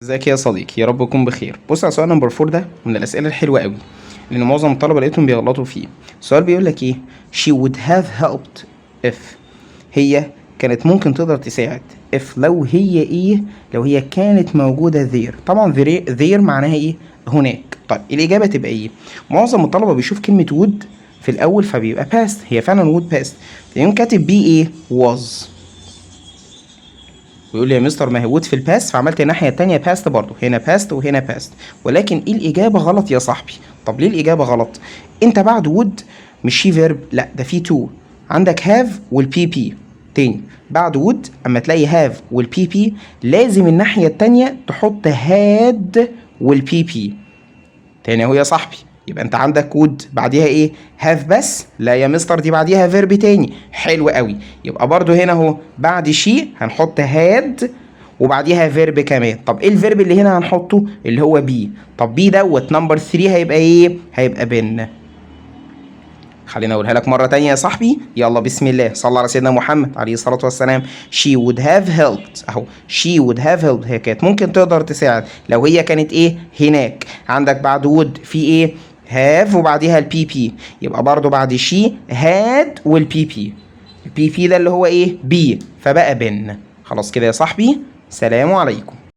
ازيك يا صديقي؟ يا رب تكون بخير. بص على سؤال نمبر 4 ده من الاسئله الحلوه قوي لان معظم الطلبه لقيتهم بيغلطوا فيه. السؤال بيقول لك ايه؟ she would have helped if هي كانت ممكن تقدر تساعد if لو هي ايه؟ لو هي كانت موجوده there. طبعا there معناها ايه؟ هناك. طيب الاجابه تبقى ايه؟ معظم الطلبه بيشوف كلمه would في الاول فبيبقى past، هي فعلا would past، يقوم كاتب بيه ايه؟ was. ويقول لي يا مستر ما هي وود في الباست، فعملت الناحيه التانيه باست برضه، هنا باست وهنا باست، ولكن ايه الاجابه غلط يا صاحبي؟ طب ليه الاجابه غلط؟ انت بعد وود مش شي فيرب، لا ده في تو، عندك هاف والبي بي. تاني، بعد وود اما تلاقي هاف والبي بي لازم الناحيه التانيه تحط هاد والبي بي. تاني اهو يا صاحبي، يبقى انت عندك وود بعديها ايه؟ هاف بس؟ لا يا مستر دي بعديها فيرب تاني. حلو قوي، يبقى برضو هنا اهو بعد شي هنحط هاد وبعديها فيرب كمان. طب ايه الفيرب اللي هنا هنحطه؟ اللي هو بي. طب بي دوت نمبر 3 هيبقى ايه؟ هيبقى بن. خليني اقولها لك مره تانية يا صاحبي، يلا بسم الله، صلى على سيدنا محمد عليه الصلاه والسلام. she would have helped اهو، she would have helped هي كانت ممكن تقدر تساعد لو هي كانت ايه؟ هناك. عندك بعد would في ايه؟ have وبعديها البي بي، يبقى برضو بعد she had والبي بي. البي بي ده اللي هو ايه؟ بي، فبقى بن. خلاص كده يا صاحبي، سلام عليكم.